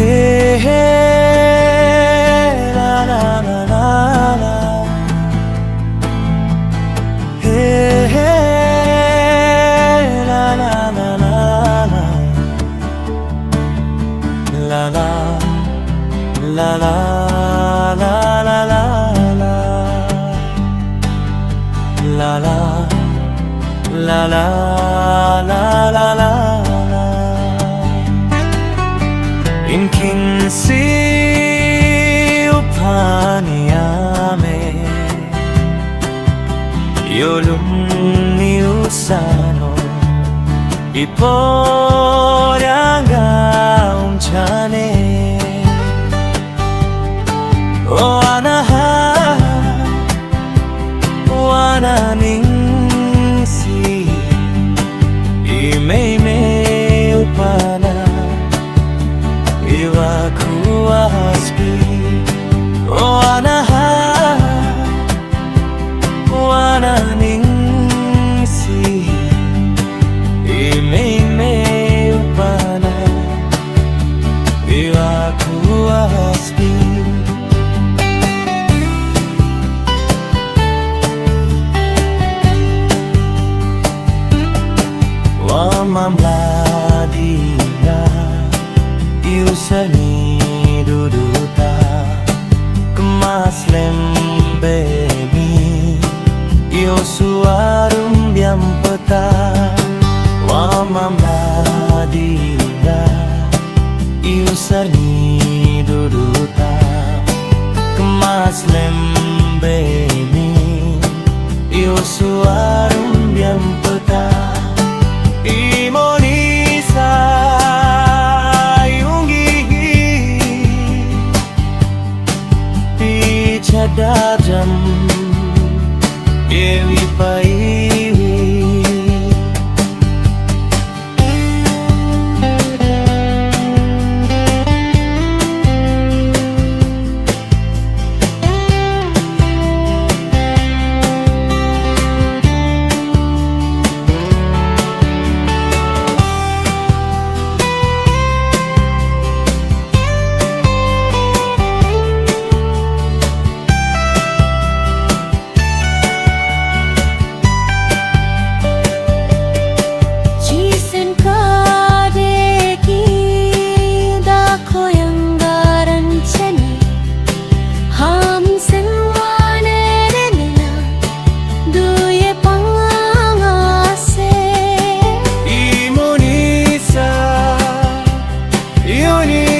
Hey, hey, la la la la la. Hey, hey, la la la la la. La la la la la la la la. La la la la la la la. Inkinsi upaniame Yolum ni usano Iporanga unchane O anaha Wana ningsi Ime upana Iwa kuwaspi O anaha Wana ningsi Ime upana Iwa kuwaspi Wa mamladina Iusani duduta Kemas lembemi Iosuarum biam peta Wa mamladina Iusani duduta Kemas lembemi Iosuarum biam peta Imonisa Dadam Dewi Paiwi Uni